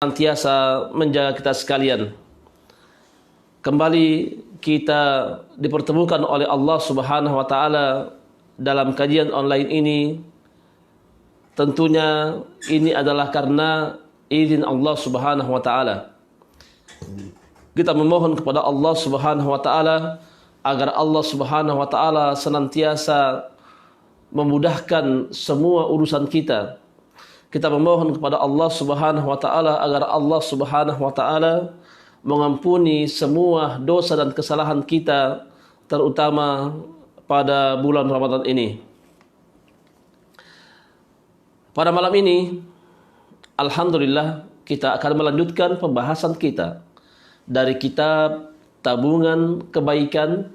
senantiasa menjaga kita sekalian. Kembali kita dipertemukan oleh Allah Subhanahu wa taala dalam kajian online ini. Tentunya ini adalah karena izin Allah Subhanahu wa taala. Kita memohon kepada Allah Subhanahu wa taala agar Allah Subhanahu wa taala senantiasa memudahkan semua urusan kita. Kita memohon kepada Allah Subhanahu wa taala agar Allah Subhanahu wa taala mengampuni semua dosa dan kesalahan kita, terutama pada bulan Ramadan ini. Pada malam ini, alhamdulillah, kita akan melanjutkan pembahasan kita dari kitab Tabungan Kebaikan,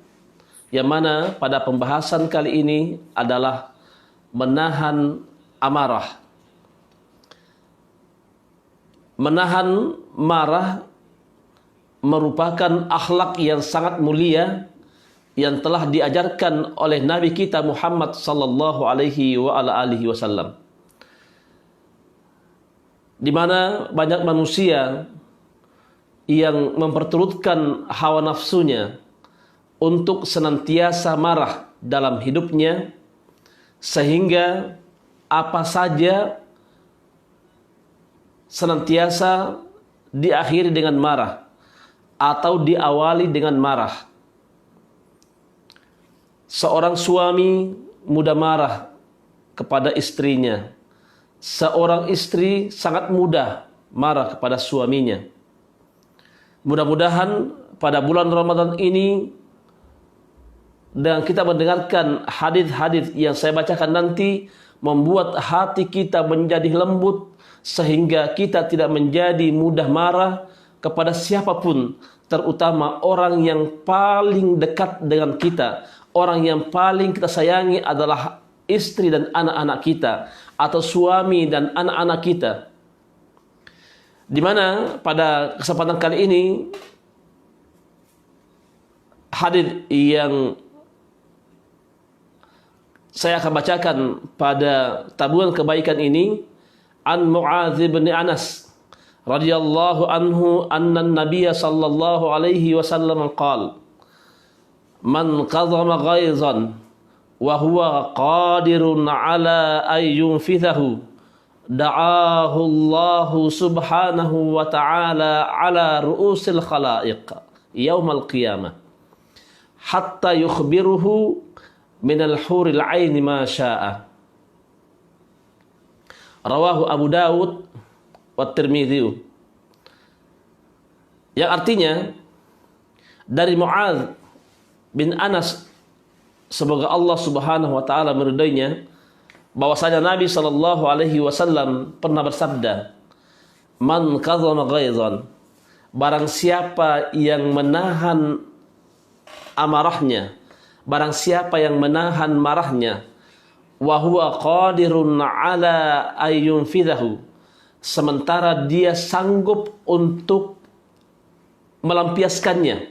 yang mana pada pembahasan kali ini adalah menahan amarah. Menahan marah merupakan akhlak yang sangat mulia yang telah diajarkan oleh Nabi kita Muhammad sallallahu alaihi wasallam. Di mana banyak manusia yang memperturutkan hawa nafsunya untuk senantiasa marah dalam hidupnya, sehingga apa saja senantiasa diakhiri dengan marah atau diawali dengan marah. Seorang suami mudah marah kepada istrinya. Seorang istri sangat mudah marah kepada suaminya. Mudah-mudahan pada bulan Ramadan ini, dan kita mendengarkan hadis-hadis yang saya bacakan nanti, membuat hati kita menjadi lembut, sehingga kita tidak menjadi mudah marah kepada siapapun, terutama orang yang paling dekat dengan kita. Orang yang paling kita sayangi adalah istri dan anak-anak kita, atau suami dan anak-anak kita. Di mana pada kesempatan kali ini, hadis yang saya akan bacakan pada tabungan kebaikan ini, an Mu'adz bin Anas radhiyallahu anhu anna an-nabiy sallallahu alaihi wasallam qala man qadhama ghaizan wa huwa qadirun ala an yunfithahu da'ahu Allah subhanahu wa ta'ala ala ru'usil khalaiq yaumal qiyamah hatta yukhbiruhu minal huril aini ma syaa. Rawahu Abu Dawud wa Tirmidzi. Yang artinya dari Mu'adz bin Anas, semoga Allah Subhanahu wa taala meridainya, bahwasanya Nabi sallallahu alaihi wasallam pernah bersabda, "Man qadhama ghaizan," barang siapa yang menahan amarahnya, barang siapa yang menahan marahnya, wa huwa qadirun ala ayyunfidhahu, sementara dia sanggup untuk melampiaskannya,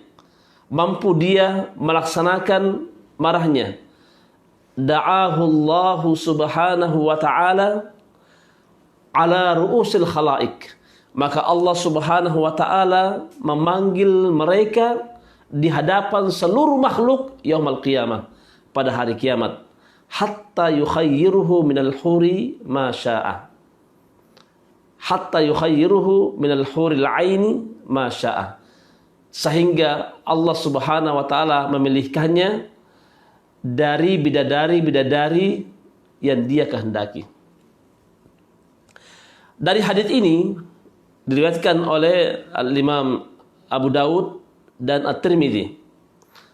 mampu dia melaksanakan marahnya, da'ahu Allah subhanahu wa ta'ala ala ru'usil khalaiq, maka Allah subhanahu wa ta'ala memanggil mereka di hadapan seluruh makhluk yaumul qiyamah, pada hari kiamat, hatta yukhayyiruhu minal huri ma syaa, hatta yukhayyiruhu minal huril aini ma syaa, sehingga Allah Subhanahu wa taala memilihkannya dari bidadari-bidadari yang dia kehendaki. Dari hadis ini diriwayatkan oleh Al-Imam Abu Dawud dan At-Tirmidzi.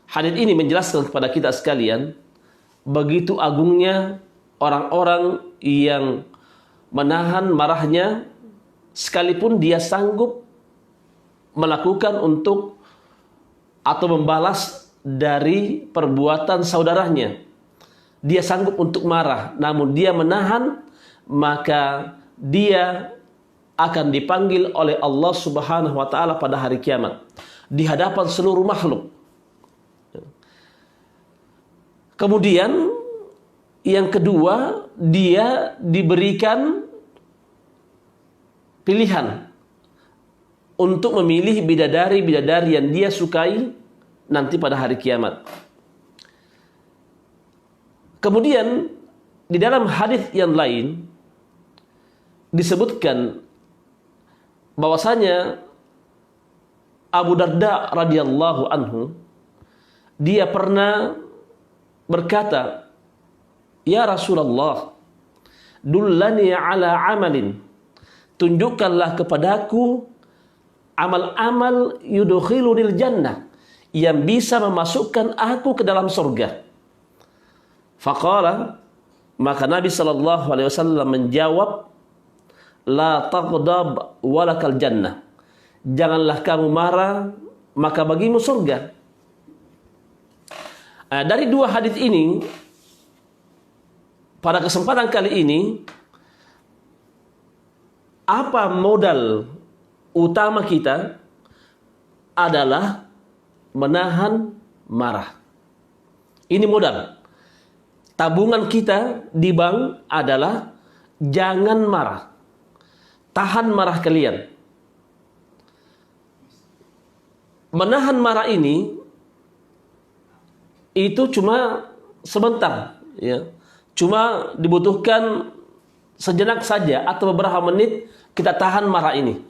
Hadis ini menjelaskan kepada kita sekalian begitu agungnya orang-orang yang menahan marahnya, sekalipun dia sanggup melakukan untuk atau membalas dari perbuatan saudaranya. Dia sanggup untuk marah, namun dia menahan, maka dia akan dipanggil oleh Allah Subhanahu wa taala pada hari kiamat di hadapan seluruh makhluk. Kemudian yang kedua, dia diberikan pilihan untuk memilih bidadari-bidadari yang dia sukai nanti pada hari kiamat. Kemudian di dalam hadis yang lain disebutkan bahwasanya Abu Darda radhiyallahu anhu dia pernah berkata, "Ya Rasulullah, dullani ala amalin, tunjukkanlah kepadaku amal-amal yudkhilunil jannah, yang bisa memasukkan aku ke dalam surga." Faqala, maka Nabi sallallahu alaihi wasallam menjawab, "La taghdab walakal jannah." Janganlah kamu marah, maka bagimu surga. Dari dua hadis ini, pada kesempatan kali ini, apa modal utama kita adalah menahan marah. Ini modal. Tabungan kita di bank adalah jangan marah. Tahan marah kalian. Menahan marah ini itu cuma sebentar, ya. Cuma dibutuhkan sejenak saja atau beberapa menit kita tahan marah ini.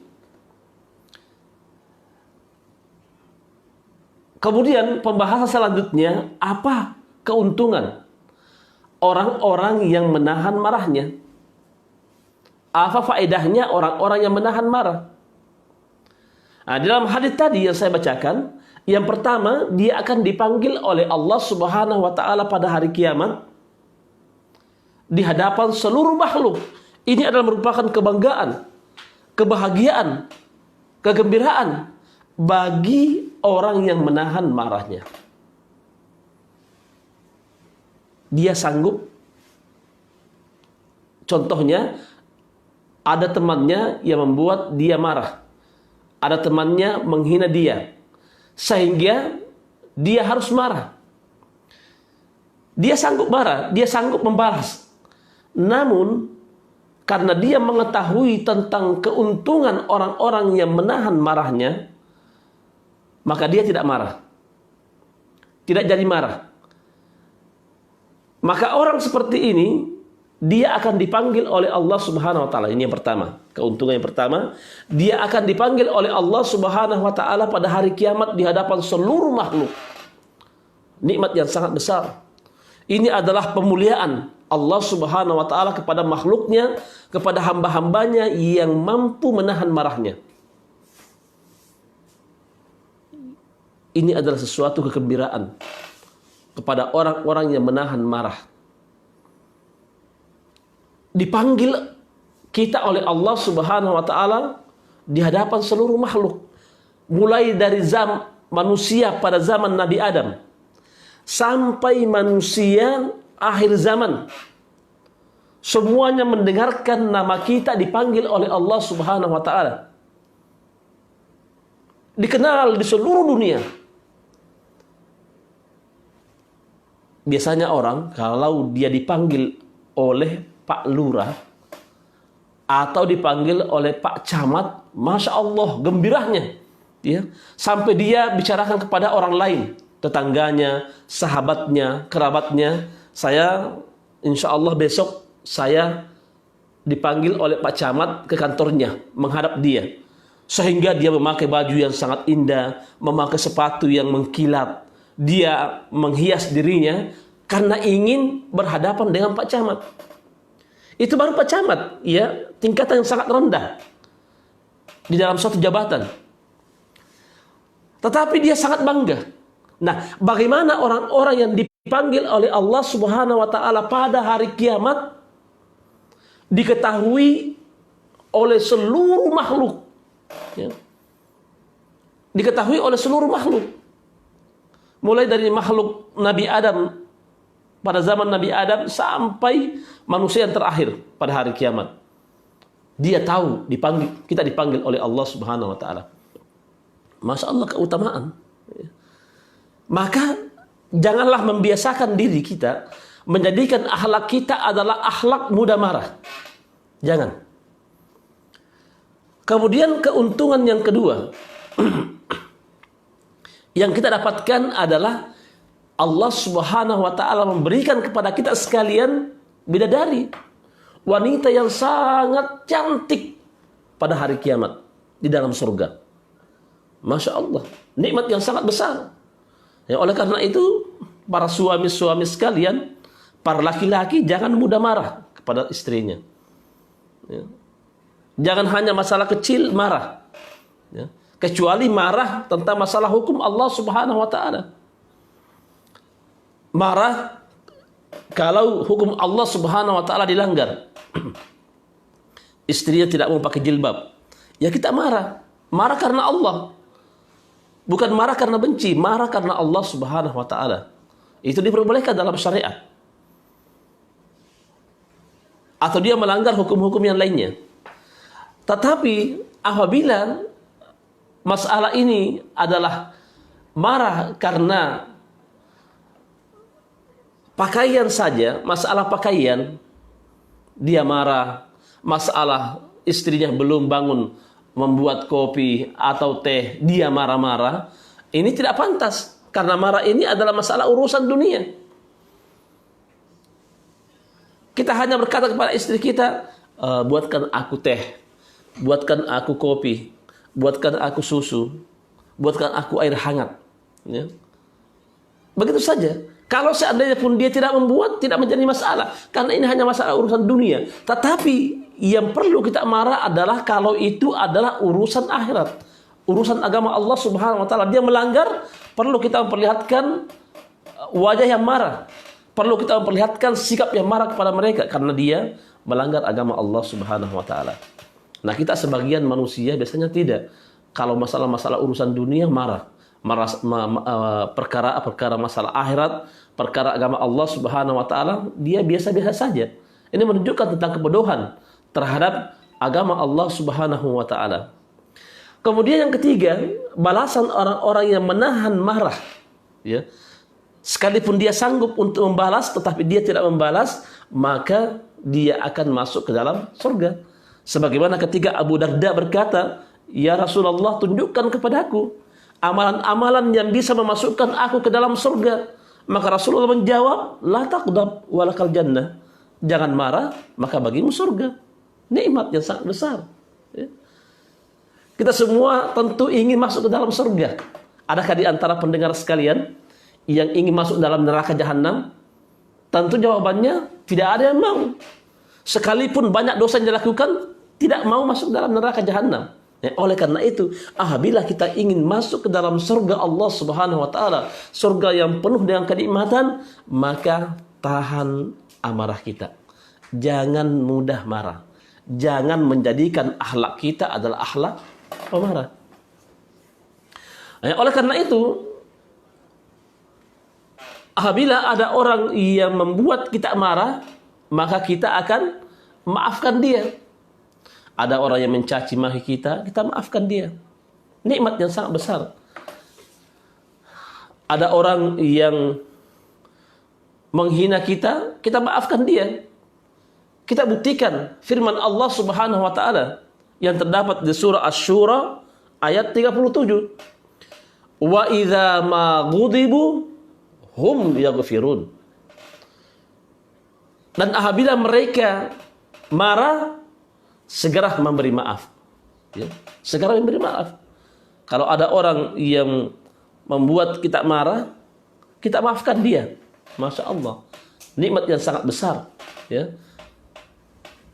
Kemudian pembahasan selanjutnya, apa keuntungan orang-orang yang menahan marahnya? Apa faedahnya orang-orang yang menahan marah? Dalam hadis tadi yang saya bacakan, yang pertama, dia akan dipanggil oleh Allah Subhanahu wa taala pada hari kiamat di hadapan seluruh makhluk. Ini adalah merupakan kebanggaan, kebahagiaan, kegembiraan bagi orang yang menahan marahnya. Dia sanggup. Contohnya, ada temannya yang membuat dia marah. Ada temannya menghina dia, sehingga dia harus marah. Dia sanggup marah, dia sanggup membalas. Namun, karena dia mengetahui tentang keuntungan orang-orang yang menahan marahnya, maka dia tidak marah. Tidak jadi marah. Maka orang seperti ini, dia akan dipanggil oleh Allah Subhanahu wa taala. Ini yang pertama, keuntungan yang pertama, dia akan dipanggil oleh Allah Subhanahu wa taala pada hari kiamat di hadapan seluruh makhluk. Nikmat yang sangat besar. Ini adalah pemuliaan Allah Subhanahu wa taala kepada makhluknya, kepada hamba-hambanya yang mampu menahan marahnya. Ini adalah sesuatu kegembiraan kepada orang-orang yang menahan marah. Dipanggil kita oleh Allah Subhanahu wa taala di hadapan seluruh makhluk, mulai dari manusia pada zaman Nabi Adam sampai manusia akhir zaman. Semuanya mendengarkan nama kita dipanggil oleh Allah Subhanahu wa taala. Dikenal di seluruh dunia. Biasanya orang kalau dia dipanggil oleh Pak Lurah atau dipanggil oleh Pak Camat, Masya Allah, gembiranya, ya, sampai dia bicarakan kepada orang lain, tetangganya, sahabatnya, kerabatnya, saya insya Allah besok saya dipanggil oleh Pak Camat ke kantornya menghadap dia, sehingga dia memakai baju yang sangat indah, memakai sepatu yang mengkilat, dia menghias dirinya karena ingin berhadapan dengan Pak Camat. Itu baru Pak Camat, ya, tingkatan yang sangat rendah di dalam suatu jabatan. Tetapi dia sangat bangga. Nah, bagaimana orang-orang yang dipanggil oleh Allah Subhanahu wa taala pada hari kiamat diketahui oleh seluruh makhluk, ya. Diketahui oleh seluruh makhluk. Mulai dari makhluk Nabi Adam pada zaman Nabi Adam sampai manusia yang terakhir pada hari kiamat. Dia tahu kita dipanggil oleh Allah Subhanahu wa taala. Masya Allah, keutamaan. Maka janganlah membiasakan diri kita menjadikan akhlak kita adalah akhlak mudah marah. Jangan. Kemudian keuntungan yang kedua yang kita dapatkan adalah Allah Subhanahu wa taala memberikan kepada kita sekalian bidadari, wanita yang sangat cantik pada hari kiamat di dalam surga. Masya Allah, nikmat yang sangat besar. Ya, oleh karena itu, para suami-suami sekalian, para laki-laki jangan mudah marah kepada istrinya. Ya. Jangan hanya masalah kecil marah. Ya. Kecuali marah tentang masalah hukum Allah Subhanahu wa taala. Marah kalau hukum Allah Subhanahu wa taala dilanggar. Istrinya tidak mau pakai jilbab. Ya kita marah. Marah karena Allah. Bukan marah karena benci, marah karena Allah Subhanahu wa taala. Itu diperbolehkan dalam syariat. Atau dia melanggar hukum-hukum yang lainnya. Tetapi apabila masalah ini adalah marah karena pakaian saja, masalah pakaian, dia marah, masalah istrinya belum bangun membuat kopi atau teh, dia marah-marah, ini tidak pantas. Karena marah ini adalah masalah urusan dunia. Kita hanya berkata kepada istri kita, buatkan aku teh, buatkan aku kopi, buatkan aku susu, buatkan aku air hangat. Ya. Begitu saja. Kalau seandainya pun dia tidak membuat, tidak menjadi masalah. Karena ini hanya masalah urusan dunia. Tetapi yang perlu kita marah adalah kalau itu adalah urusan akhirat. Urusan agama Allah Subhanahu wa taala. Dia melanggar, perlu kita memperlihatkan wajah yang marah. Perlu kita memperlihatkan sikap yang marah kepada mereka karena dia melanggar agama Allah Subhanahu wa taala. Nah, kita sebagian manusia biasanya tidak. Kalau masalah-masalah urusan dunia marah. Perkara masalah akhirat, perkara agama Allah Subhanahu wa taala, dia biasa-biasa saja. Ini menunjukkan tentang kebodohan terhadap agama Allah Subhanahu wa taala. Kemudian yang ketiga, balasan orang-orang yang menahan marah, ya. Sekalipun dia sanggup untuk membalas tetapi dia tidak membalas, maka dia akan masuk ke dalam surga. Sebagaimana ketika Abu Darda berkata, "Ya Rasulullah, tunjukkan kepadaku amalan-amalan yang bisa memasukkan aku ke dalam surga." Maka Rasulullah menjawab, "La taqdab walakal jannah." Jangan marah, maka bagimu surga. Nikmat yang sangat besar. Ya. Kita semua tentu ingin masuk ke dalam surga. Adakah di antara pendengar sekalian yang ingin masuk dalam neraka jahanam? Tentu jawabannya tidak ada yang mau. Sekalipun banyak dosa yang dilakukan, tidak mau masuk dalam neraka jahanam. Ya, oleh karena itu, apabila kita ingin masuk ke dalam surga Allah Subhanahu wa taala, surga yang penuh dengan kenikmatan, maka tahan amarah kita. Jangan mudah marah. Jangan menjadikan akhlak kita adalah akhlak pemarah. Ya, oleh karena itu, apabila ada orang yang membuat kita marah, maka kita akan maafkan dia. Ada orang yang mencaci maki kita, kita maafkan dia. Nikmat yang sangat besar. Ada orang yang menghina kita, kita maafkan dia. Kita buktikan firman Allah Subhanahu wa taala yang terdapat di surah Asy-Syura ayat 37. Wa idza ma ghudibu hum yaghfirun. Dan apabila mereka marah, segera memberi maaf. Ya, segera memberi maaf. Kalau ada orang yang membuat kita marah, kita maafkan dia. Masya Allah, nikmat yang sangat besar. Ya.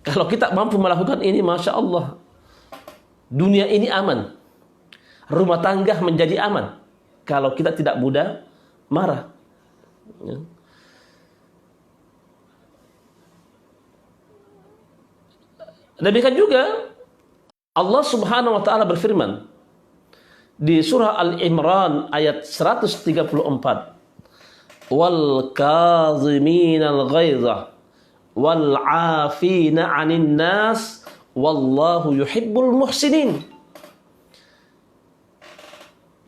Kalau kita mampu melakukan ini, Masya Allah, dunia ini aman. Rumah tangga menjadi aman. Kalau kita tidak mudah marah. Ya. Demikian juga Allah Subhanahu wa taala berfirman di surah Al-Imran ayat 134. Wal kaziminal ghaidha wal 'afina 'anil nas wallahu yuhibbul muhsinin.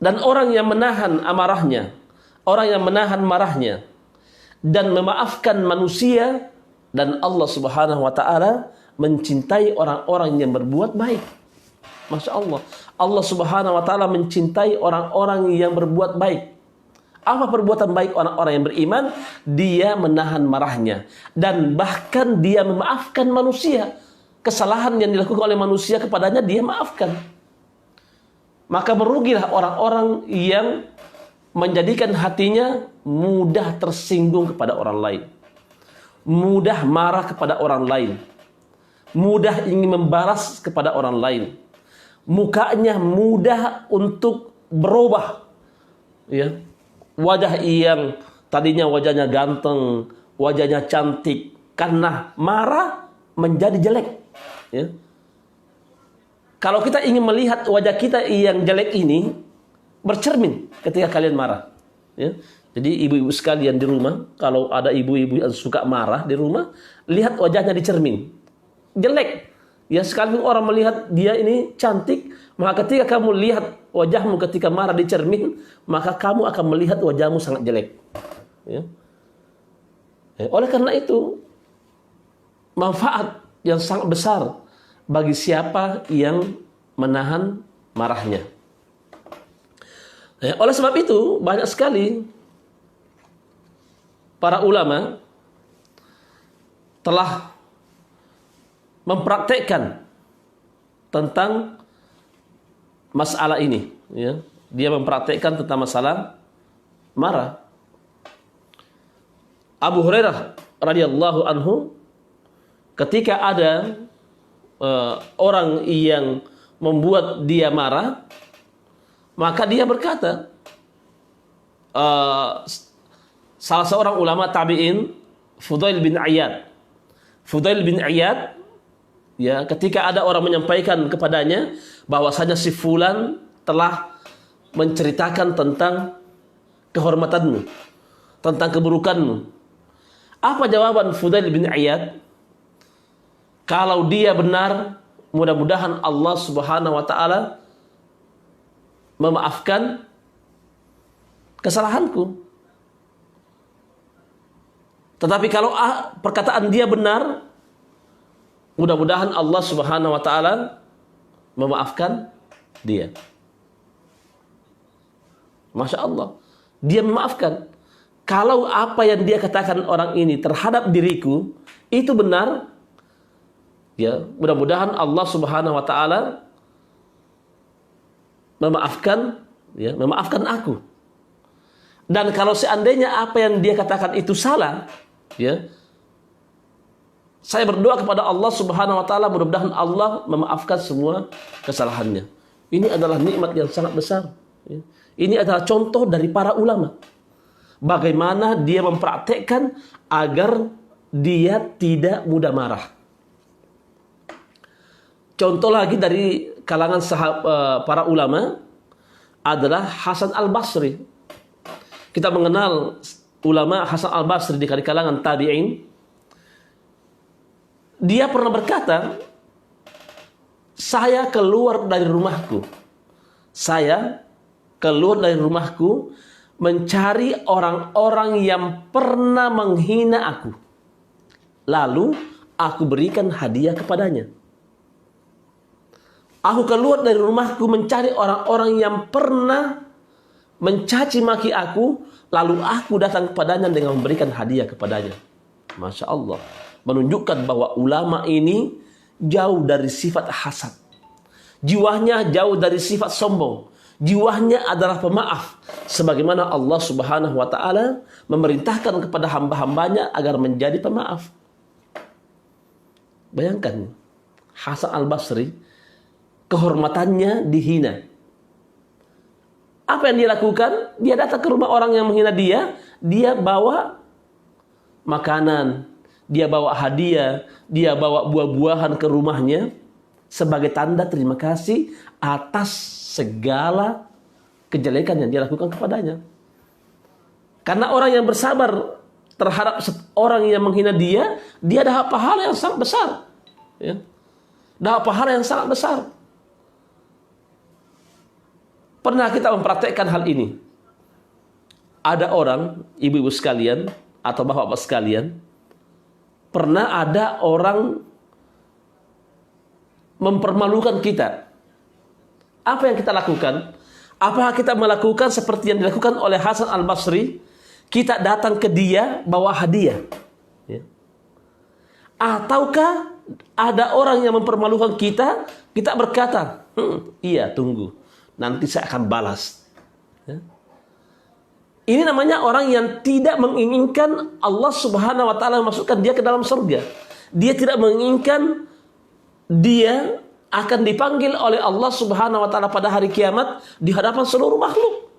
Dan orang yang menahan amarahnya, orang yang menahan marahnya dan memaafkan manusia, dan Allah Subhanahu wa taala mencintai orang-orang yang berbuat baik. Masya Allah. Allah Subhanahu wa Ta'ala mencintai orang-orang yang berbuat baik. Apa perbuatan baik orang-orang yang beriman? Dia menahan marahnya, dan bahkan dia memaafkan manusia. Kesalahan yang dilakukan oleh manusia kepadanya dia maafkan. Maka merugilah orang-orang yang menjadikan hatinya mudah tersinggung kepada orang lain, mudah marah kepada orang lain, mudah ingin membalas kepada orang lain, mukanya mudah untuk berubah, ya. Wajah yang tadinya wajahnya ganteng, wajahnya cantik, karena marah menjadi jelek, ya. Kalau kita ingin melihat wajah kita yang jelek ini, bercermin ketika kalian marah, ya. Jadi ibu-ibu sekalian di rumah, kalau ada ibu-ibu yang suka marah di rumah, lihat wajahnya di cermin, jelek. Ya, sekalipun orang melihat dia ini cantik, maka ketika kamu lihat wajahmu ketika marah di cermin, maka kamu akan melihat wajahmu sangat jelek, ya. Oleh karena itu, manfaat yang sangat besar bagi siapa yang menahan marahnya. Oleh sebab itu, banyak sekali para ulama telah mempraktekkan tentang masalah ini, ya. Dia mempraktekkan tentang masalah marah. Abu Hurairah radhiyallahu anhu, ketika ada orang yang membuat dia marah, maka dia berkata, salah seorang ulama tabi'in, Fudail bin Iyad, ya, ketika ada orang menyampaikan kepadanya bahwasanya si fulan telah menceritakan tentang kehormatanmu, tentang keburukanmu. Apa jawaban Fudail bin Iyad? Kalau dia benar, mudah-mudahan Allah Subhanahu wa Ta'ala memaafkan kesalahanku. Tetapi kalau perkataan dia benar, mudah-mudahan Allah Subhanahu wa Ta'ala memaafkan dia. Masya Allah, dia memaafkan. Kalau apa yang dia katakan orang ini terhadap diriku itu benar, ya, mudah-mudahan Allah Subhanahu wa Ta'ala memaafkan, ya, memaafkan aku. Dan kalau seandainya apa yang dia katakan itu salah, ya, saya berdoa kepada Allah Subhanahu wa Ta'ala, mudah-mudahan Allah memaafkan semua kesalahannya. Ini adalah nikmat yang sangat besar, ya. Ini adalah contoh dari para ulama, bagaimana dia mempraktekkan agar dia tidak mudah marah. Contoh lagi dari kalangan para ulama adalah Hasan al-Basri. Kita mengenal ulama Hasan al-Basri di kalangan tabi'in. Dia pernah berkata, saya keluar dari rumahku mencari orang-orang yang pernah menghina aku, lalu aku berikan hadiah kepadanya. Aku keluar dari rumahku mencari orang-orang yang pernah mencaci maki aku, lalu aku datang kepadanya dengan memberikan hadiah kepadanya. Masya Allah, menunjukkan bahwa ulama ini jauh dari sifat hasad, jiwanya jauh dari sifat sombong, jiwanya adalah pemaaf, sebagaimana Allah Subhanahu wa Ta'ala memerintahkan kepada hamba-hambanya agar menjadi pemaaf. Bayangkan, Hasan al-Basri kehormatannya dihina. Apa yang dia lakukan? Dia datang ke rumah orang yang menghina dia, dia bawa makanan, dia bawa hadiah, dia bawa buah-buahan ke rumahnya sebagai tanda terima kasih atas segala kejelekan yang dia lakukan kepadanya. Karena orang yang bersabar terhadap orang yang menghina dia, dia dapat pahala yang sangat besar, ya. Dapat pahala yang sangat besar. Pernah kita mempraktekkan hal ini. Ada orang, ibu-ibu sekalian atau bapak-bapak sekalian, pernah ada orang mempermalukan kita Apa yang kita lakukan? Apakah kita melakukan seperti yang dilakukan oleh Hasan Al-Basri? Kita datang ke dia bawa hadiah. Ya. Ataukah ada orang yang mempermalukan kita, kita berkata, iya tunggu, nanti saya akan balas. Ya. Ini namanya orang yang tidak menginginkan Allah Subhanahu wa Ta'ala memasukkan dia ke dalam surga. Dia tidak menginginkan dia akan dipanggil oleh Allah Subhanahu wa Ta'ala pada hari kiamat di hadapan seluruh makhluk.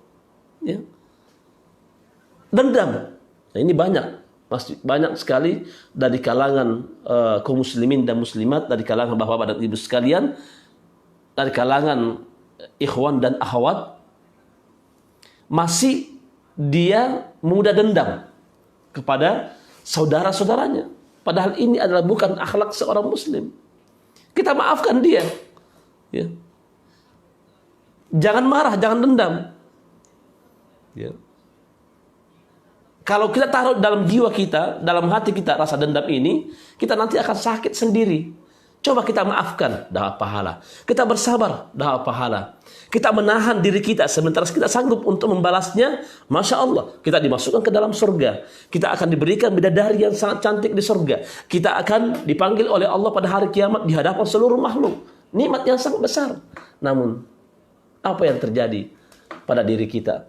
Ya. Dendam. Nah, ini banyak sekali dari kalangan kaum muslimin dan muslimat, dari kalangan bapak-bapak dan ibu sekalian, dari kalangan ikhwan dan akhwat, masih dia mudah dendam kepada saudara-saudaranya. Padahal ini adalah bukan akhlak seorang muslim. Kita maafkan dia. Ya. Jangan marah, jangan dendam. Ya. Kalau kita taruh dalam jiwa kita, dalam hati kita rasa dendam ini, kita nanti akan sakit sendiri. Coba kita maafkan, dapat pahala. Kita bersabar, dapat pahala. Kita menahan diri kita, sementara kita sanggup untuk membalasnya, Masya Allah, kita dimasukkan ke dalam surga. Kita akan diberikan bidadari yang sangat cantik di surga. Kita akan dipanggil oleh Allah pada hari kiamat di hadapan seluruh makhluk. Nikmat yang sangat besar. Namun, apa yang terjadi pada diri kita?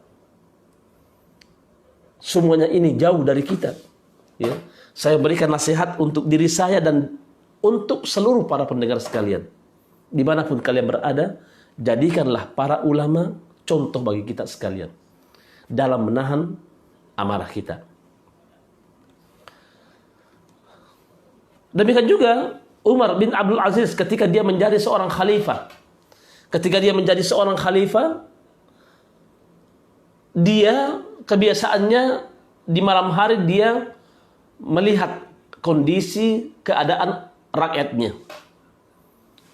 Semuanya ini jauh dari kita. Ya. Saya berikan nasihat untuk diri saya dan untuk seluruh para pendengar sekalian. Dimanapun kalian berada, jadikanlah para ulama contoh bagi kita sekalian dalam menahan amarah kita. Demikian juga Umar bin Abdul Aziz ketika dia menjadi seorang khalifah. Ketika dia menjadi seorang khalifah, dia kebiasaannya di malam hari dia melihat kondisi keadaan rakyatnya.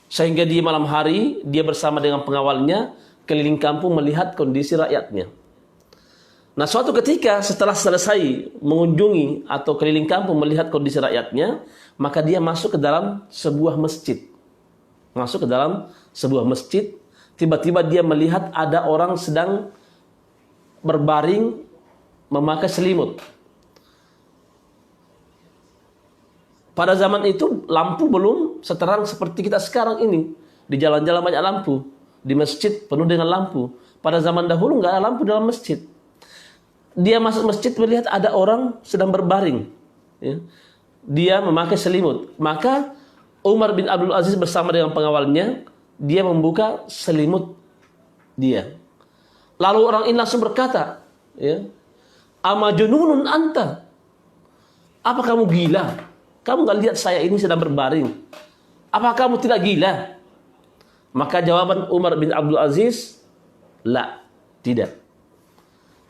Sehingga di malam hari dia bersama dengan pengawalnya keliling kampung melihat kondisi rakyatnya. Nah, suatu ketika setelah selesai mengunjungi atau keliling kampung melihat kondisi rakyatnya, maka dia masuk ke dalam sebuah masjid. Masuk ke dalam sebuah masjid, tiba-tiba dia melihat ada orang sedang berbaring memakai selimut. Pada zaman itu lampu belum seterang seperti kita sekarang ini. Di jalan-jalan banyak lampu, di masjid penuh dengan lampu. Pada zaman dahulu nggak ada lampu dalam masjid. Dia masuk masjid melihat ada orang sedang berbaring. Ya. Dia memakai selimut. Maka Umar bin Abdul Aziz bersama dengan pengawalnya, dia membuka selimut dia. Lalu orang ini langsung berkata, ya, "Ama jununun anta? Apa kamu gila? Kamu nggak lihat saya ini sedang berbaring? Apa kamu tidak gila?" Maka jawaban Umar bin Abdul Aziz, "La, tidak."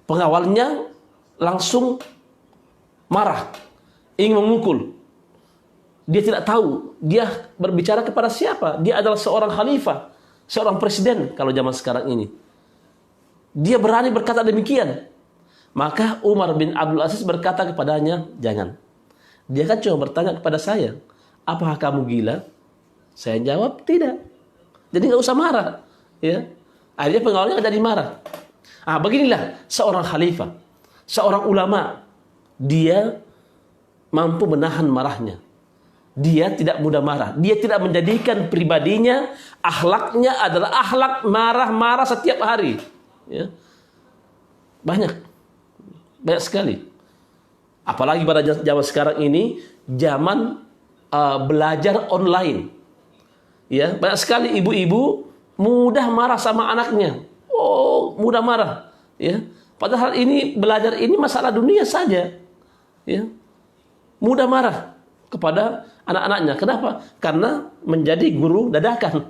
Pengawalnya langsung marah, ingin memukul. Dia tidak tahu dia berbicara kepada siapa. Dia adalah seorang khalifah, seorang presiden kalau zaman sekarang ini. Dia berani berkata demikian. Maka Umar bin Abdul Aziz berkata kepadanya, "Jangan." Dia kan cuma bertanya kepada saya, "Apakah kamu gila?" Saya jawab, "Tidak." Jadi nggak usah marah. Ya. Akhirnya pengawalnya nggak jadi marah. Beginilah seorang khalifah, seorang ulama. Dia mampu menahan marahnya. Dia tidak mudah marah. Dia tidak menjadikan pribadinya, akhlaknya adalah akhlak marah-marah setiap hari. Ya. Banyak sekali. Apalagi pada zaman sekarang ini, zaman belajar online. Ya, banyak sekali ibu-ibu mudah marah sama anaknya. Oh, mudah marah. Ya, padahal ini belajar ini masalah dunia saja. Ya, mudah marah kepada anak-anaknya. Kenapa? Karena menjadi guru dadakan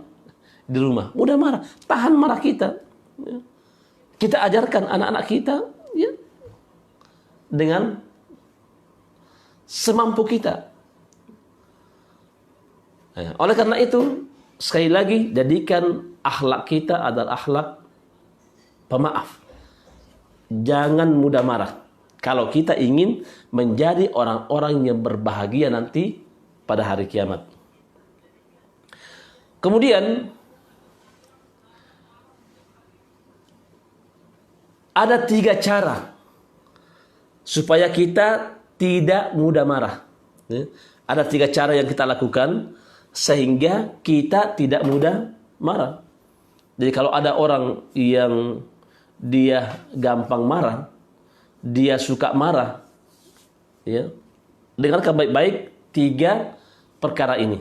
di rumah. Mudah marah. Tahan marah kita. Ya. Kita ajarkan anak-anak kita, ya, dengan semampu kita. Ya. Oleh karena itu, sekali lagi, jadikan akhlak kita adalah akhlak pemaaf. Jangan mudah marah. Kalau kita ingin menjadi orang-orang yang berbahagia nanti pada hari kiamat. Kemudian, Ada 3 cara supaya kita tidak mudah marah. Ada 3 cara yang kita lakukan sehingga kita tidak mudah marah. Jadi kalau ada orang yang dia gampang marah, dia suka marah, ya, dengarkan baik-baik 3 perkara ini.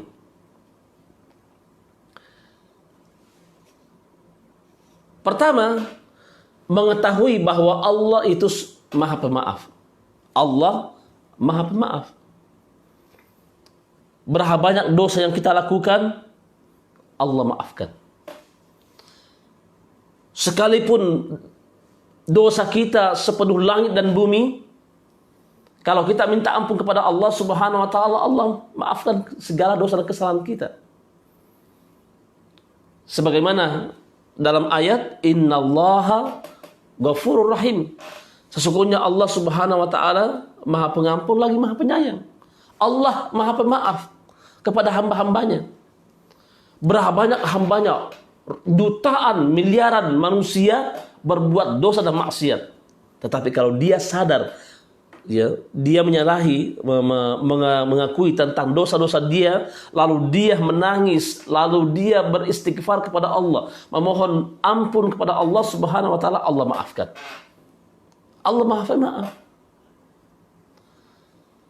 Pertama, mengetahui bahwa Allah itu Maha Pemaaf. Allah Maha Pemaaf. Berapa banyak dosa yang kita lakukan, Allah maafkan. Sekalipun dosa kita sepenuh langit dan bumi, kalau kita minta ampun kepada Allah Subhanahu wa taala, Allah maafkan segala dosa dan kesalahan kita. Sebagaimana dalam ayat Innallaha Ghafurur Rahim. Sesungguhnya Allah Subhanahu wa taala Maha Pengampun lagi Maha Penyayang. Allah Maha Pemaaf kepada hamba-hambanya. Berapa banyak hambanya, jutaan, miliaran manusia berbuat dosa dan maksiat. Tetapi kalau dia sadar, ya, dia menyalahi, mengakui tentang dosa-dosa dia, lalu dia menangis, lalu dia beristighfar kepada Allah, memohon ampun kepada Allah Subhanahu wa taala, Allah maafkan. Allah Maha Pemaaf.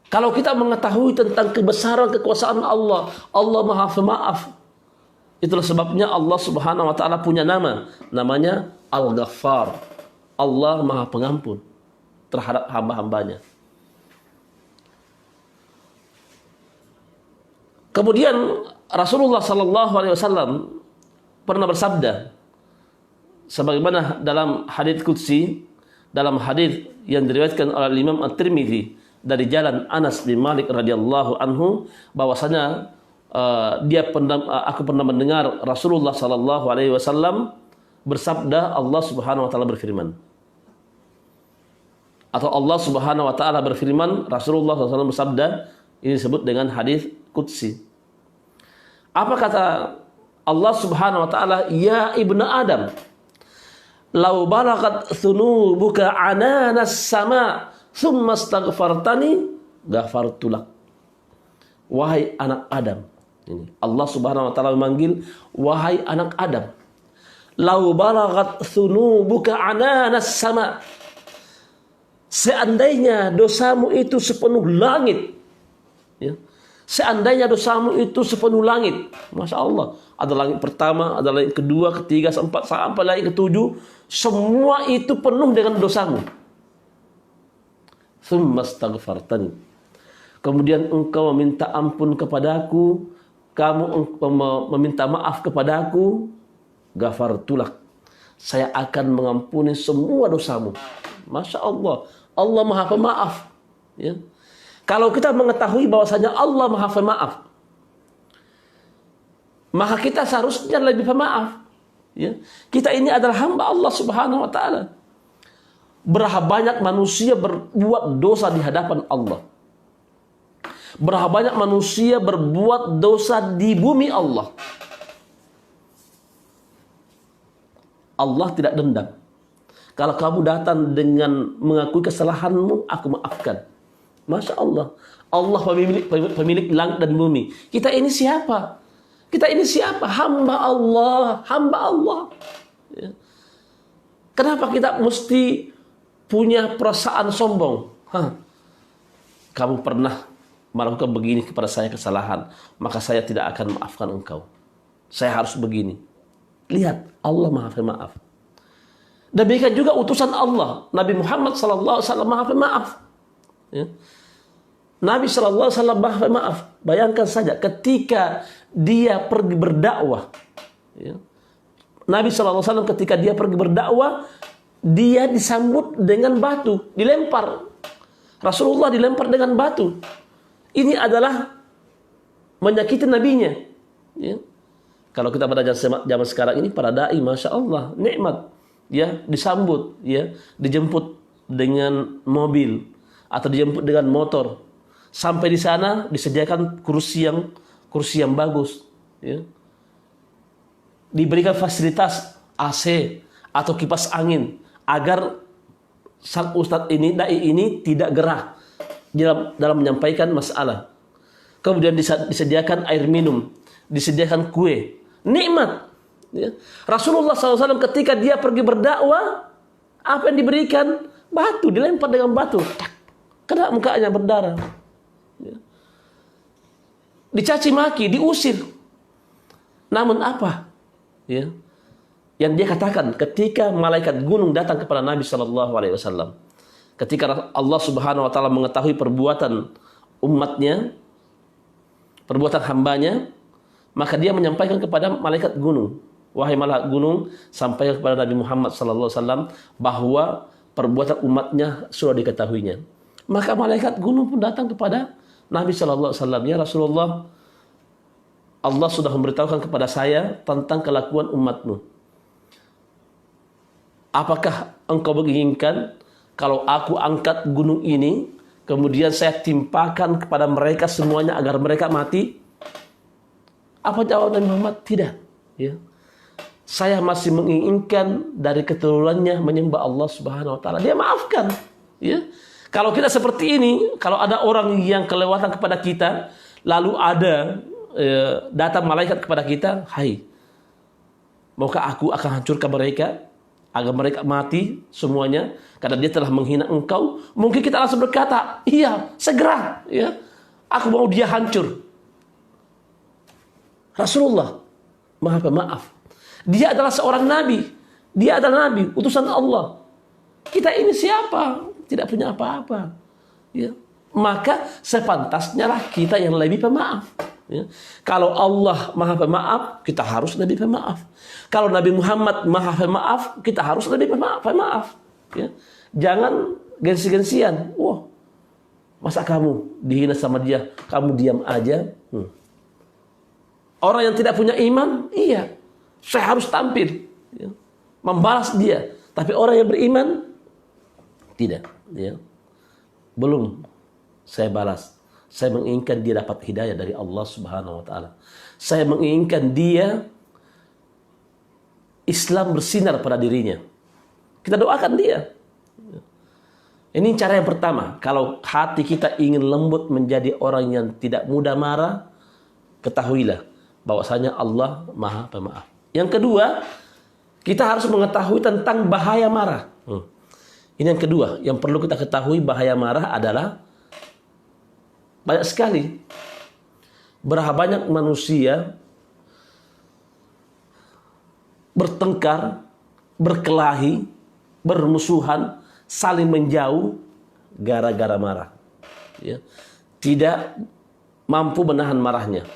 Kalau kita mengetahui tentang kebesaran kekuasaan Allah, Allah Maha Pemaaf. Itulah sebabnya Allah Subhanahu wa taala punya namanya Al-Ghaffar. Allah Maha Pengampun terhadap hamba-hambanya. Kemudian Rasulullah sallallahu alaihi wasallam pernah bersabda sebagaimana dalam hadits qudsi, dalam hadits yang diriwayatkan oleh Imam At-Tirmidzi dari jalan Anas bin Malik radhiyallahu anhu, bahwasanya aku pernah mendengar Rasulullah sallallahu alaihi wasallam bersabda, Allah Subhanahu wa taala berfirman. Atau Allah Subhanahu wa taala berfirman, Rasulullah SAW bersabda, ini disebut dengan hadis qudsi. Apa kata Allah Subhanahu wa taala? Ya ibnu Adam, law balagat thunubuka ananas sama thumma astaghfartani ghafartu lak. Wahai anak Adam. Ini Allah Subhanahu wa taala memanggil, wahai anak Adam. Law balagat thunubuka ananas sama. Seandainya dosamu itu sepenuh langit, ya. Seandainya dosamu itu sepenuh langit, Masya Allah, ada langit pertama, ada langit kedua, ketiga, keempat, sampai langit ketujuh, semua itu penuh dengan dosamu. Tsumma astaghfartani. Kemudian engkau meminta ampun kepadaku, kamu meminta maaf kepadaku, ghafartulak. Saya akan mengampuni semua dosamu. Masya Allah, Allah Maha Pemaaf. Ya. Kalau kita mengetahui bahwasanya Allah Maha Pemaaf, maka kita seharusnya lebih pemaaf. Ya. Kita ini adalah hamba Allah Subhanahu wa taala. Berapa banyak manusia berbuat dosa di hadapan Allah. Berapa banyak manusia berbuat dosa di bumi Allah. Allah tidak dendam. Kalau kamu datang dengan mengakui kesalahanmu, aku maafkan. Masya Allah. Allah pemilik langit dan bumi. Kita ini siapa? Kita ini siapa? Hamba Allah. Hamba Allah. Ya. Kenapa kita mesti punya perasaan sombong? Kamu pernah melakukan begini kepada saya kesalahan, maka saya tidak akan maafkan engkau. Saya harus begini. Lihat, Allah Maha Pemaaf. Demikian juga utusan Allah, Nabi Muhammad sallallahu alaihi wasallam Maha Pemaaf. Ya. Nabi sallallahu alaihi wasallam Maha Pemaaf. Bayangkan saja ketika dia pergi berdakwah. Ya. Nabi sallallahu alaihi wasallam ketika dia pergi berdakwah, dia disambut dengan batu, dilempar. Rasulullah dilempar dengan batu. Ini adalah menyakiti nabinya. Ya. Kalau kita pada zaman sekarang ini, para dai, Masya Allah, nikmat. Ya, disambut, ya, dijemput dengan mobil atau dijemput dengan motor. Sampai di sana disediakan kursi yang bagus, ya. Diberikan fasilitas AC atau kipas angin agar sang ustadz ini, dai ini tidak gerah dalam menyampaikan masalah. Kemudian disediakan air minum, disediakan kue, nikmat. Ya. Rasulullah SAW ketika dia pergi berdakwah, apa yang diberikan? Batu, dilempar dengan batu, kena mukanya berdarah. Ya. Dicaci maki, diusir. Namun apa? Ya. Yang dia katakan ketika malaikat gunung datang kepada Nabi SAW, ketika Allah Subhanahu Wa Taala mengetahui perbuatan umatnya, perbuatan hambanya, maka dia menyampaikan kepada malaikat gunung, wahai malaikat gunung, sampaikan kepada Nabi Muhammad SAW bahwa perbuatan umatnya sudah diketahuinya. Maka malaikat gunung pun datang kepada Nabi SAW, ya Rasulullah, Allah sudah memberitahukan kepada saya tentang kelakuan umatmu. Apakah engkau menginginkan kalau aku angkat gunung ini, kemudian saya timpakan kepada mereka semuanya agar mereka mati? Apa jawab Nabi Muhammad? Tidak. Ya. Saya masih menginginkan dari keturunannya menyembah Allah Subhanahu Wa Taala. Dia maafkan. Ya. Kalau kita seperti ini, kalau ada orang yang kelewatan kepada kita, lalu ada datang malaikat kepada kita, hai, maukah aku akan hancurkan mereka agar mereka mati semuanya karena dia telah menghina engkau? Mungkin kita langsung berkata, iya, segera, ya, aku mau dia hancur. Rasulullah Maha Pemaaf. Dia adalah seorang nabi, dia adalah nabi, utusan Allah. Kita ini siapa? Tidak punya apa-apa. Ya. Maka sepantasnya lah kita yang lebih pemaaf. Ya. Kalau Allah Maha Pemaaf, kita harus lebih pemaaf. Kalau Nabi Muhammad Maha Pemaaf, kita harus lebih pemaaf. Ya. Jangan gengsi-gengsian. Wah, masa kamu dihina sama dia, kamu diam aja? Orang yang tidak punya iman, iya, saya harus tampil, ya, membalas dia. Tapi orang yang beriman, tidak. Ya. Belum saya balas. Saya menginginkan dia dapat hidayah dari Allah Subhanahu Wa Taala. Saya menginginkan dia Islam bersinar pada dirinya. Kita doakan dia. Ini cara yang pertama. Kalau hati kita ingin lembut menjadi orang yang tidak mudah marah, ketahuilah bahwasanya Allah Maha Pemaaf. Yang kedua, kita harus mengetahui tentang bahaya marah. Ini yang kedua, yang perlu kita ketahui bahaya marah adalah banyak sekali. Berapa banyak manusia bertengkar, berkelahi, bermusuhan, saling menjauh gara-gara marah. Ya. Tidak mampu menahan marahnya.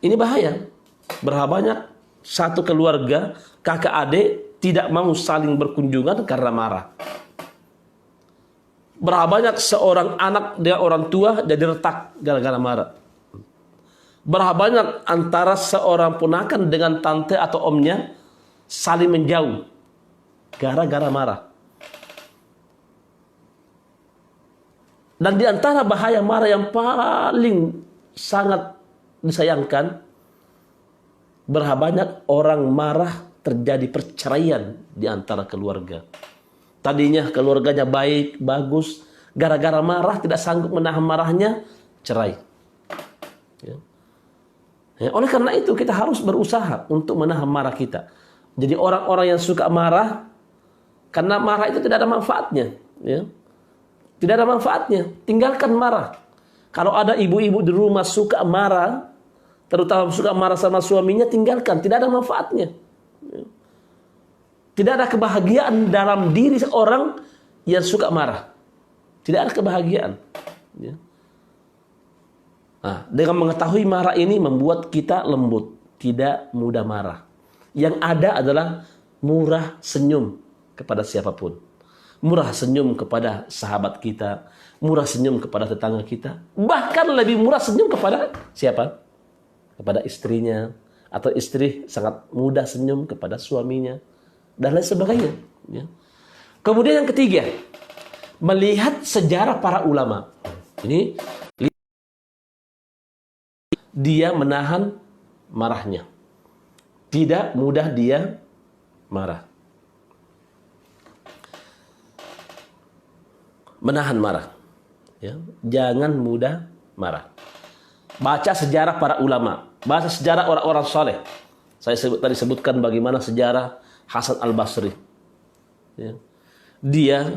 Ini bahaya. Berapa banyak satu keluarga, kakak adik, tidak mau saling berkunjungan karena marah. Berapa banyak seorang anak dengan orang tua jadi retak gara-gara marah. Berapa banyak antara seorang ponakan dengan tante atau omnya saling menjauh gara-gara marah. Dan di antara bahaya marah yang paling sangat disayangkan, berapa banyak orang marah terjadi perceraian di antara keluarga. Tadinya keluarganya baik, bagus, gara-gara marah tidak sanggup menahan marahnya, cerai. Ya. Ya, oleh karena itu kita harus berusaha untuk menahan marah kita. Jadi orang-orang yang suka marah, karena marah itu tidak ada manfaatnya. Ya. Tidak ada manfaatnya, tinggalkan marah. Kalau ada ibu-ibu di rumah suka marah, terutama suka marah sama suaminya, tinggalkan, tidak ada manfaatnya. Ya. Tidak ada kebahagiaan dalam diri seorang yang suka marah. Tidak ada kebahagiaan. Ya. Nah, dengan mengetahui marah ini membuat kita lembut, tidak mudah marah. Yang ada adalah murah senyum kepada siapapun. Murah senyum kepada sahabat kita, murah senyum kepada tetangga kita. Bahkan lebih murah senyum kepada siapa? Kepada istrinya. Atau istri sangat mudah senyum kepada suaminya. Dan lain sebagainya. Ya. Kemudian yang ketiga, melihat sejarah para ulama. Ini dia menahan marahnya. Tidak mudah dia marah. menahan marah. Ya, jangan mudah marah. Baca sejarah para ulama, baca sejarah orang-orang soleh. Saya tadi sebutkan bagaimana sejarah Hasan Al-Basri. Ya. Dia,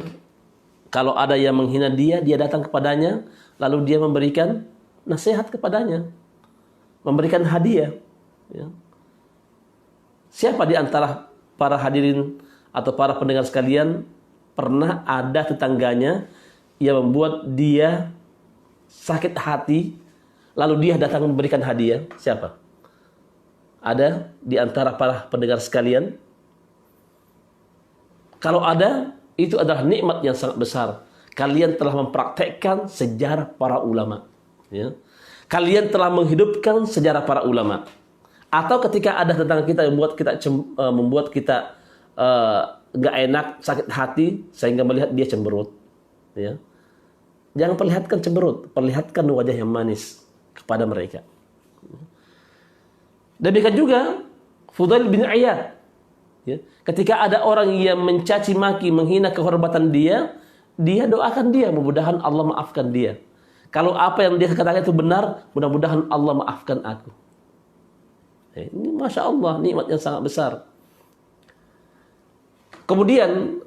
kalau ada yang menghina dia, dia datang kepadanya, lalu dia memberikan nasihat kepadanya, memberikan hadiah. Ya. Siapa di antara para hadirin atau para pendengar sekalian pernah ada tetangganya yang membuat dia sakit hati, lalu dia datang memberikan hadiah? Siapa? Ada di antara para pendengar sekalian? Kalau ada, itu adalah nikmat yang sangat besar. Kalian telah mempraktekkan sejarah para ulama. Ya. Kalian telah menghidupkan sejarah para ulama. Atau ketika ada tetangga kita yang membuat kita nggak enak, sakit hati, sehingga melihat dia cemberut. Ya. Jangan perlihatkan cemberut, perlihatkan wajah yang manis kepada mereka. Demikian juga Fudail bin Iyad. Ya. Ketika ada orang yang mencaci maki, menghina kehormatan dia, dia doakan dia, mudah-mudahan Allah maafkan dia. Kalau apa yang dia katakan itu benar, mudah-mudahan Allah maafkan aku. Ini Masya Allah, nikmat yang sangat besar. Kemudian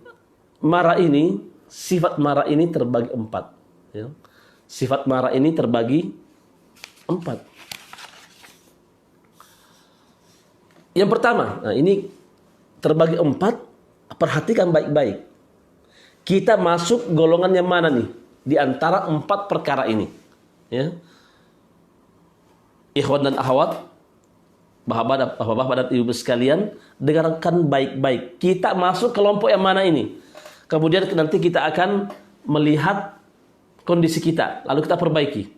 marah ini, sifat marah ini terbagi 4. Ya. Sifat marah ini terbagi 4. Yang pertama, nah ini terbagi 4, perhatikan baik-baik. Kita masuk golongan yang mana nih? Di antara 4 perkara ini. Ya. Ikhwan dan akhwat, bapak-bapak dan ibu sekalian, dengarkan baik-baik. Kita masuk kelompok yang mana ini? Kemudian nanti kita akan melihat kondisi kita, lalu kita perbaiki.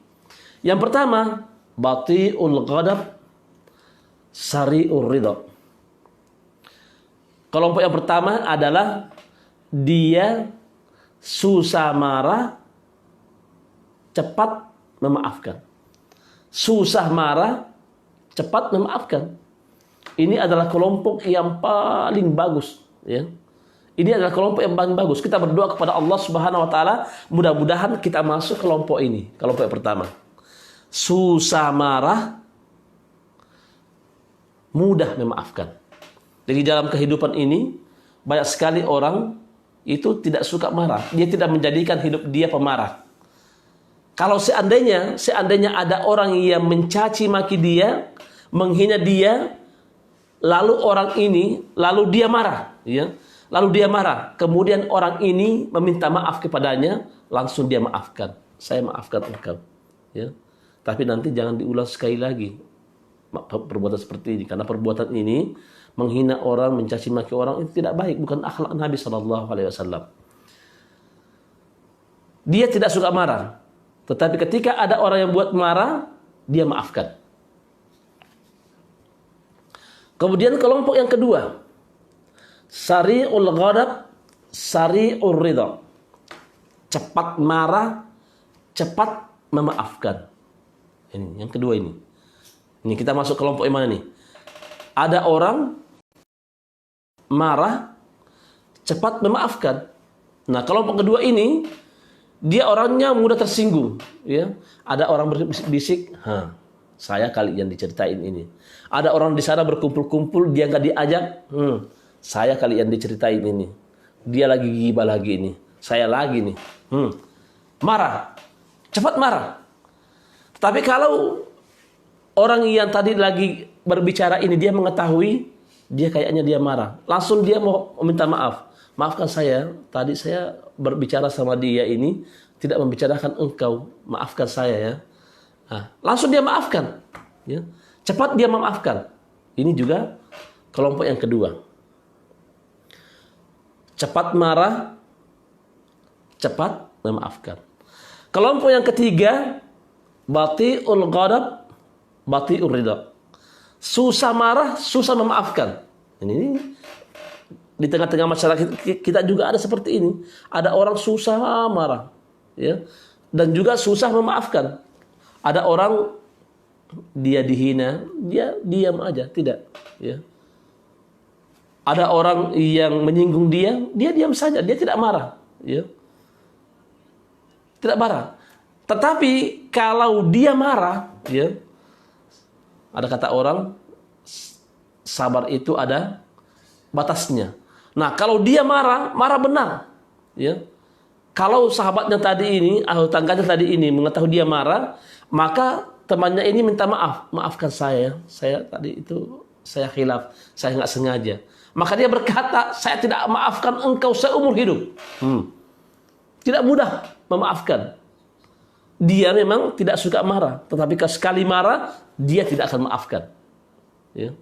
Yang pertama, bati'ul ghadab, sari'ur ridha. Kelompok yang pertama adalah dia susah marah, cepat memaafkan. Susah marah, cepat memaafkan. Ini adalah kelompok yang paling bagus. Ya. Ini adalah kelompok yang paling bagus. Kita berdoa kepada Allah Subhanahu Wa Taala, mudah-mudahan kita masuk kelompok ini. Kelompok yang pertama, susah marah, mudah memaafkan. Jadi dalam kehidupan ini banyak sekali orang itu tidak suka marah. Dia tidak menjadikan hidup dia pemarah. Kalau seandainya ada orang yang mencaci maki dia, menghina dia, lalu dia marah, ya. Lalu dia marah. Kemudian orang ini meminta maaf kepadanya, langsung dia maafkan. Saya maafkan engkau, ya. Tapi nanti jangan diulang sekali lagi perbuatan seperti ini, karena perbuatan ini menghina orang, mencaci maki orang itu tidak baik, bukan akhlak Nabi SAW. Dia tidak suka marah, tetapi ketika ada orang yang buat marah, dia maafkan. Kemudian kelompok yang kedua, sari'ul ghadab, sari'ur ridha. Cepat marah, cepat memaafkan. Ini yang kedua ini. Ini kita masuk kelompok yang mana nih? Ada orang marah, cepat memaafkan. Nah, kelompok kedua ini dia orangnya mudah tersinggung, ya. Ada orang berbisik, saya kali yang diceritain ini. Ada orang di sana berkumpul-kumpul, dia nggak diajak, saya kali yang diceritain ini. Dia lagi gibah lagi ini, saya lagi nih. Marah, cepat marah. Tapi kalau orang yang tadi lagi berbicara ini dia mengetahui, dia kayaknya dia marah, langsung dia mau meminta maaf. Maafkan saya, tadi saya berbicara sama dia ini tidak membicarakan engkau, maafkan saya ya. Nah, langsung dia maafkan, ya. Cepat dia memaafkan. Ini juga kelompok yang kedua. Cepat marah, cepat memaafkan. Kelompok yang ketiga, bati'ul ghadab, bati'ur ridha. Susah marah, susah memaafkan. Ini di tengah-tengah masyarakat kita juga ada seperti ini. Ada orang susah marah, ya, dan juga susah memaafkan. Ada orang dia dihina, dia diam aja, tidak, ya. Ada orang yang menyinggung dia, dia diam saja, dia tidak marah, ya. tidak marah. Tetapi kalau dia marah, ya, ada kata orang, sabar itu ada batasnya. Nah, kalau dia marah, marah benar, ya. Kalau sahabatnya tadi ini, tangganya tadi ini mengetahui dia marah, maka temannya ini minta maaf, maafkan saya tadi itu saya khilaf, saya nggak sengaja. Maka dia berkata, saya tidak maafkan engkau seumur hidup. Tidak mudah memaafkan. Dia memang tidak suka marah, tetapi sekali marah dia tidak akan maafkan. Ya.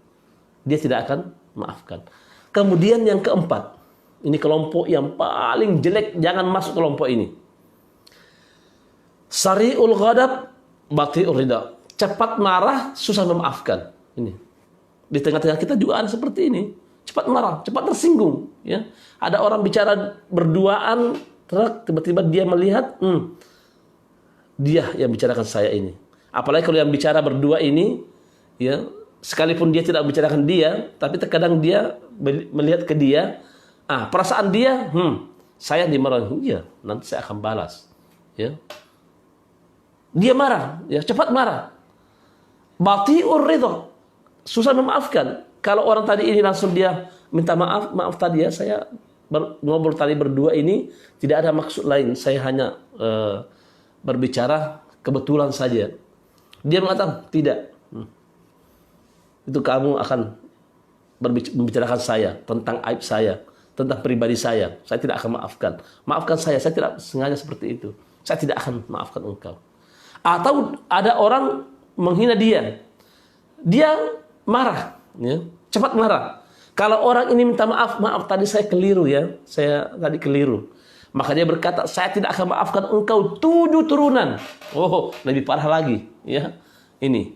Dia tidak akan maafkan. Kemudian yang keempat, ini kelompok yang paling jelek, jangan masuk kelompok ini. Sari'ul ghadab, bati'ur ridha. Cepat marah, susah memaafkan. Ini. Di tengah-tengah kita juga ada seperti ini. Cepat marah, cepat tersinggung. Ya. Ada orang bicara berduaan, tiba-tiba dia melihat, dia yang bicarakan saya ini. Apalagi kalau yang bicara berdua ini, ya, sekalipun dia tidak bicarakan dia, tapi terkadang dia melihat ke dia, perasaan dia, saya dimarahin, iya, nanti saya akan balas. Ya. Dia marah, ya, cepat marah. Bati'ur ridha, susah memaafkan. Kalau orang tadi ini langsung dia minta maaf tadi ya, saya ngobrol tadi berdua ini tidak ada maksud lain, saya hanya berbicara kebetulan saja. Dia mengatakan tidak. Itu kamu akan membicarakan saya tentang aib saya, tentang pribadi saya. Saya tidak akan maafkan. Maafkan saya tidak sengaja seperti itu. Saya tidak akan maafkan engkau. Atau ada orang menghina dia. Dia marah, ya, cepat marah. Kalau orang ini minta maaf tadi saya keliru ya. Saya tadi keliru. Maka dia berkata, saya tidak akan maafkan engkau 7 turunan. Oh, lebih parah lagi, ya. Ini.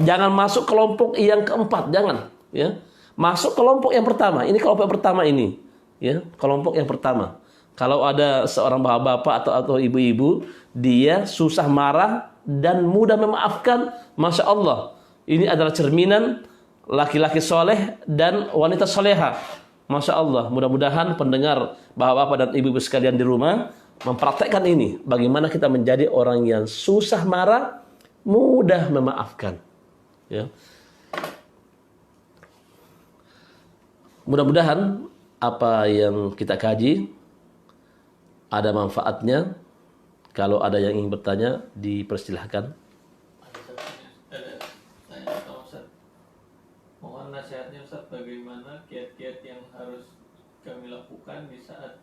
Jangan masuk kelompok yang keempat, jangan, ya. Masuk kelompok yang pertama. Ini kelompok yang pertama ini, ya. Kelompok yang pertama. Kalau ada seorang bapak-bapak atau ibu-ibu, dia susah marah dan mudah memaafkan, Masya Allah. Ini adalah cerminan laki-laki soleh dan wanita soleha. Masya Allah, mudah-mudahan pendengar bapak-bapak dan ibu-ibu sekalian di rumah mempraktekkan ini. Bagaimana kita menjadi orang yang susah marah, mudah memaafkan. Ya. Mudah-mudahan apa yang kita kaji ada manfaatnya. Kalau ada yang ingin bertanya, dipersilahkan. Mohon nasihatnya Ustaz, bagaimana kiat-kiat yang harus kami lakukan di saat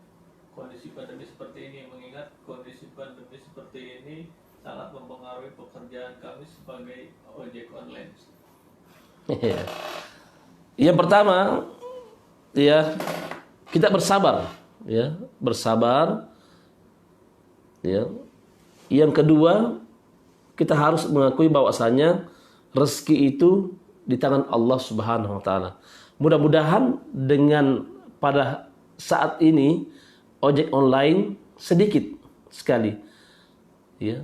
kondisi pandemi seperti ini, mengingat kondisi pandemi seperti ini sangat mempengaruhi pekerjaan kami sebagai ojek online. Yang pertama, ya, kita bersabar, ya, bersabar. Ya. Yang kedua, kita harus mengakui bahwasanya rezeki itu di tangan Allah Subhanahu wa taala. Mudah-mudahan dengan pada saat ini ojek online sedikit sekali. Ya.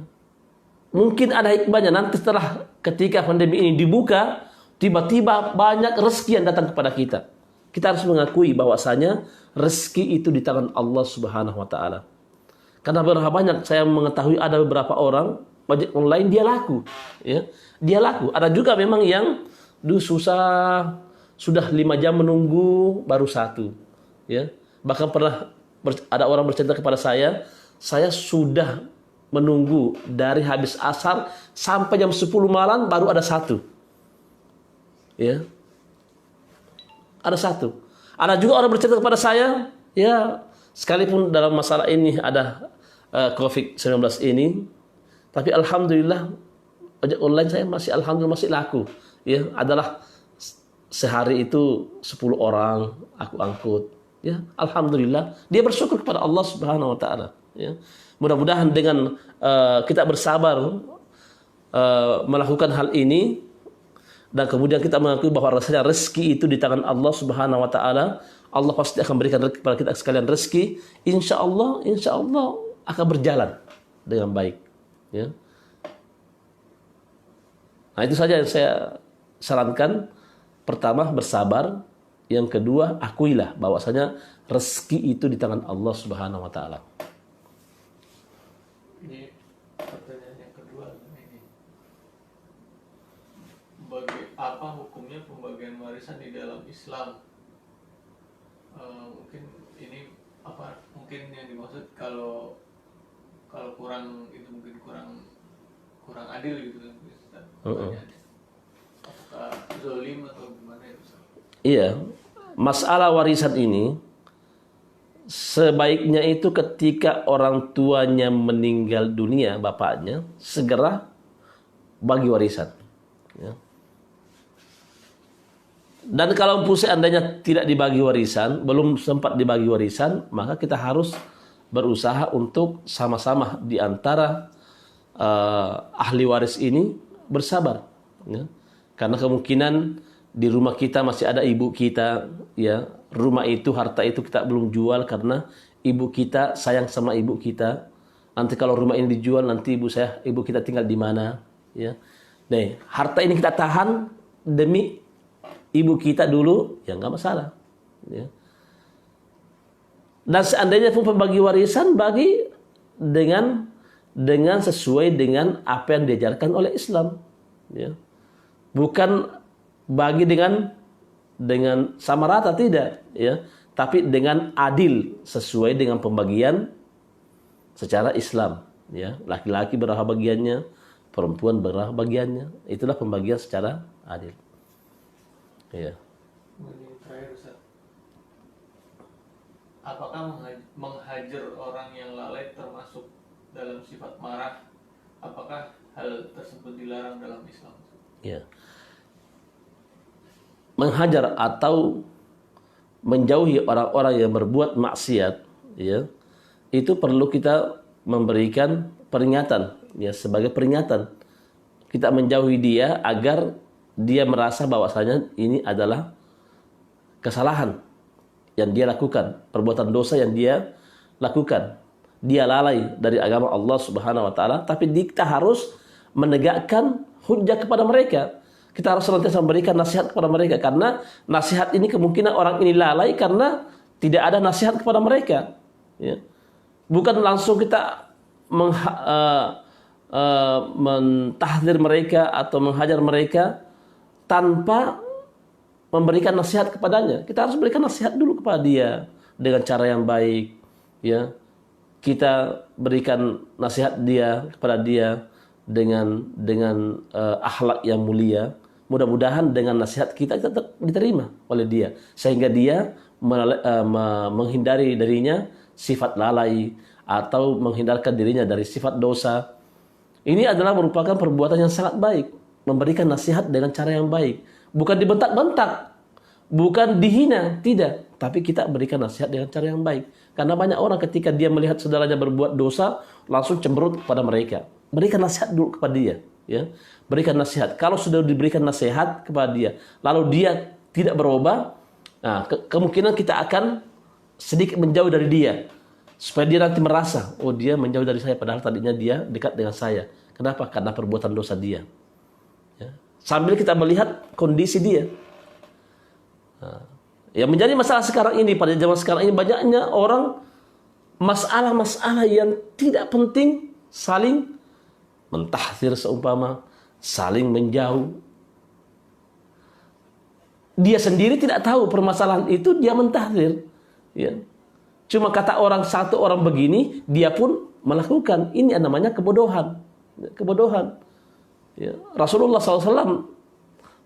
Mungkin ada hikmahnya nanti setelah ketika pandemi ini dibuka, tiba-tiba banyak rezeki yang datang kepada kita. Kita harus mengakui bahwasanya rezeki itu di tangan Allah Subhanahu wa taala. Karena berapa banyak saya mengetahui ada beberapa orang ojek online dia laku, ya. Dia laku. Ada juga memang yang susah, sudah 5 jam menunggu baru 1, ya. Bahkan pernah ada orang bercerita kepada saya sudah menunggu dari habis asar sampai jam 10 malam baru ada 1. Ya. Ada 1. Ada juga orang bercerita kepada saya, ya, sekalipun dalam masalah ini ada COVID-19 ini, tapi alhamdulillah ojek online saya masih laku. Ya, adalah sehari itu 10 orang aku angkut. Ya, alhamdulillah, dia bersyukur kepada Allah Subhanahu wa taala, ya. Mudah-mudahan dengan kita bersabar melakukan hal ini dan kemudian kita mengakui bahwa rasanya rezeki itu di tangan Allah Subhanahu wa taala, Allah pasti akan berikan kepada kita sekalian rezeki. Insya Allah akan berjalan dengan baik. Ya. Nah, itu saja yang saya sarankan. Pertama, bersabar. Yang kedua, akuilah bahwasanya rezeki itu di tangan Allah Subhanahu wa taala. Di warisan di dalam Islam. Mungkin ini apa? Mungkin yang dimaksud kalau kurang itu mungkin kurang adil gitu kan, Ustaz. Apakah zalim atau gimana ya, Ustaz? Iya, masalah warisan ini sebaiknya itu ketika orang tuanya meninggal dunia, bapaknya, segera bagi warisan. Ya. Dan kalau seandainya tidak dibagi warisan, belum sempat dibagi warisan, maka kita harus berusaha untuk sama-sama di antara ahli waris ini bersabar. Ya. Karena kemungkinan di rumah kita masih ada ibu kita, ya. Rumah itu, harta itu kita belum jual karena ibu kita sayang sama ibu kita. Nanti kalau rumah ini dijual, nanti ibu kita tinggal di mana, ya. Nih, harta ini kita tahan demi ibu kita dulu, ya nggak masalah. Ya. Dan seandainya pun pembagi warisan, bagi dengan sesuai dengan apa yang diajarkan oleh Islam. Ya. Bukan bagi dengan sama rata, tidak. Ya. Tapi dengan adil, sesuai dengan pembagian secara Islam. Ya. Laki-laki berapa bagiannya, perempuan berapa bagiannya. Itulah pembagian secara adil. Ya. Ini terakhir, Ustaz. Apakah menghajar orang yang lalai termasuk dalam sifat marah? Apakah hal tersebut dilarang dalam Islam? Ya. Menghajar atau menjauhi orang-orang yang berbuat maksiat, ya, itu perlu kita memberikan peringatan, ya, sebagai peringatan. Kita menjauhi dia agar dia merasa bahwasanya ini adalah kesalahan yang dia lakukan, perbuatan dosa yang dia lakukan. Dia lalai dari agama Allah Subhanahu wa taala, tapi kita harus menegakkan hujjah kepada mereka. Kita harus senantiasa memberikan nasihat kepada mereka, karena nasihat ini kemungkinan orang ini lalai karena tidak ada nasihat kepada mereka. Ya. Bukan langsung kita mentahdir mereka atau menghajar mereka tanpa memberikan nasihat kepadanya. Kita harus berikan nasihat dulu kepada dia dengan cara yang baik. Ya. Kita berikan nasihat kepada dia dengan akhlak yang mulia. Mudah-mudahan dengan nasihat kita diterima oleh dia, sehingga dia menghindari darinya sifat lalai atau menghindarkan dirinya dari sifat dosa. Ini adalah merupakan perbuatan yang sangat baik, memberikan nasihat dengan cara yang baik, bukan dibentak-bentak, bukan dihina, tidak, tapi kita berikan nasihat dengan cara yang baik. Karena banyak orang ketika dia melihat saudaranya berbuat dosa langsung cemberut kepada mereka. Berikan nasihat dulu kepada dia, ya. Berikan nasihat. Kalau sudah diberikan nasihat kepada dia, lalu dia tidak berubah, nah, kemungkinan kita akan sedikit menjauh dari dia, supaya dia nanti merasa, oh, dia menjauh dari saya, padahal tadinya dia dekat dengan saya. Kenapa? Karena perbuatan dosa dia. Ya. Sambil kita melihat kondisi dia. Nah, yang menjadi masalah sekarang ini, pada zaman sekarang ini, banyaknya orang masalah-masalah yang tidak penting saling mentahdir, seumpama saling menjauh. Dia sendiri tidak tahu permasalahan itu, dia mentahdir. Ya. Cuma kata satu orang begini, dia pun melakukan. Ini namanya kebodohan. Kebodohan. Ya. Rasulullah SAW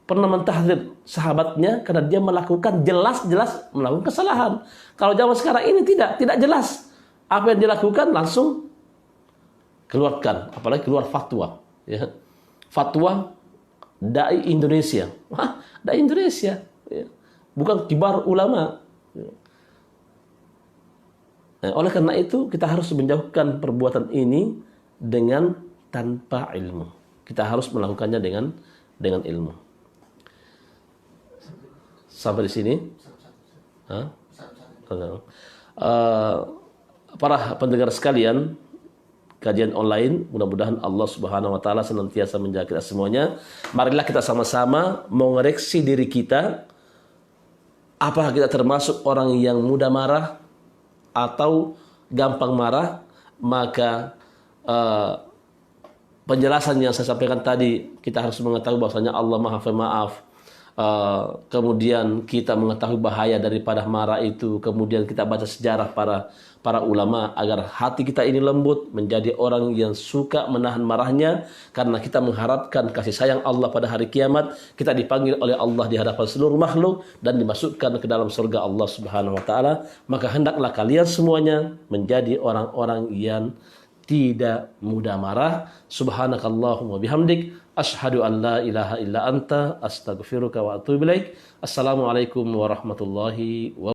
pernah mentahdir sahabatnya karena dia melakukan jelas-jelas melakukan kesalahan. Kalau zaman sekarang ini tidak jelas apa yang dilakukan, langsung keluarkan, apalagi keluar fatwa. Ya. Fatwa dai Indonesia. Wah, dai Indonesia. Ya. Bukan kibar ulama. Ya. Nah, oleh karena itu kita harus menjauhkan perbuatan ini dengan tanpa ilmu. Kita harus melakukannya dengan ilmu. Sampai di sini. Para pendengar sekalian, kajian online, mudah-mudahan Allah Subhanahu wa taala senantiasa menjaga kita semuanya. Marilah kita sama-sama mengoreksi diri kita. Apakah kita termasuk orang yang mudah marah atau gampang marah? Maka penjelasan yang saya sampaikan tadi, kita harus mengetahui bahwasanya Allah Maha Pemaaf. kemudian kita mengetahui bahaya daripada marah itu, kemudian kita baca sejarah para ulama agar hati kita ini lembut, menjadi orang yang suka menahan marahnya, karena kita mengharapkan kasih sayang Allah pada hari kiamat. Kita dipanggil oleh Allah di hadapan seluruh makhluk dan dimasukkan ke dalam surga Allah Subhanahu wa taala. Maka hendaklah kalian semuanya menjadi orang-orang yang tidak mudah marah. Subhanakallahumma bihamdik asyhadu an la ilaha illa anta astaghfiruka wa atubu ilaik. Assalamualaikum warahmatullahi wabarakatuh.